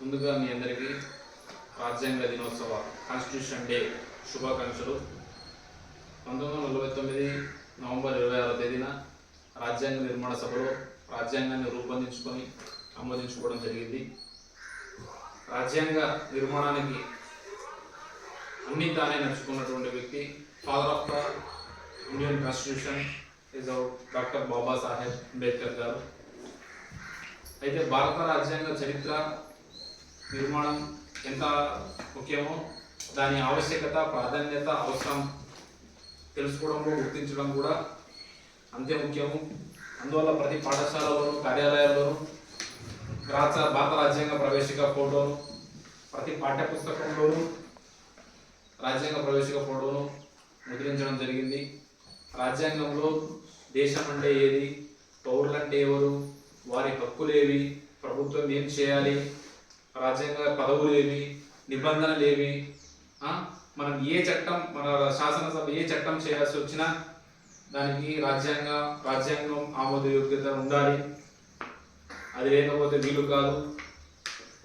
ముందుగా మీ అందరికీ రాజ్యాంగ దినోత్సవ కాన్స్టిట్యూషన్ డే శుభాకాంక్షలు. 1949 నవంబర్ 26వ తేదీన రాజ్యాంగ నిర్మాణ సభలో రాజ్యాంగాన్ని రూపొందించుకొని ఆమోదించుకోవడం జరిగింది. రాజ్యాంగ నిర్మాణానికి అన్ని తానే నడుచుకున్నటువంటి వ్యక్తి father of the Indian constitution is doctor Babasaheb Ambedkar గారు. అయితే భారత రాజ్యాంగ చరిత్ర నిర్మాణం ఎంత ముఖ్యమో దాని ఆవశ్యకత, ప్రాధాన్యత, అవసరం తెలుసుకోవడంలో గుర్తించడం కూడా అంతే ముఖ్యము. అందువల్ల ప్రతి పాఠశాలలోను, కార్యాలయాల్లోనూ భారత రాజ్యాంగ ప్రవేశిక ఫోటోను, ప్రతి పాఠ్యపుస్తకంలోనూ రాజ్యాంగ ప్రవేశిక ఫోటోను ముద్రించడం జరిగింది. రాజ్యాంగంలో దేశం అంటే ఏది, పౌరులంటే ఎవరు, వారి హక్కులేవి, ప్రభుత్వం ఏం చేయాలి, రాజ్యాంగ పదవులేవి, నిబంధనలేవి, మనం ఏ చట్టం, మన శాసనసభ ఏ చట్టం చేయాల్సి వచ్చినా దానికి రాజ్యాంగం ఆమోదయోగ్యత ఉండాలి. అది లేకపోతే వీలు కాదు.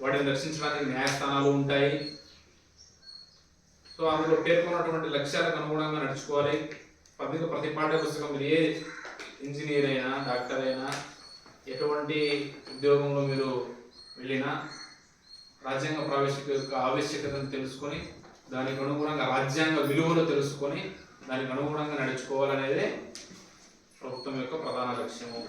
వాటిని రక్షించడానికి న్యాయస్థానాలు ఉంటాయి. సో అందులో పేర్కొన్నటువంటి లక్ష్యాలకు అనుగుణంగా నడుచుకోవాలి. ప్రతి పాఠ్య పుస్తకం, మీరు ఏ ఇంజనీర్ అయినా, డాక్టర్ అయినా, ఎటువంటి ఉద్యోగంలో మీరు వెళ్ళినా రాజ్యాంగ ప్రవేశిక యొక్క ఆవశ్యకతను తెలుసుకొని దానికి అనుగుణంగా రాజ్యాంగ విలువలు తెలుసుకొని దానికి అనుగుణంగా నడుచుకోవాలనేదే ప్రభుత్వం యొక్క ప్రధాన లక్ష్యము.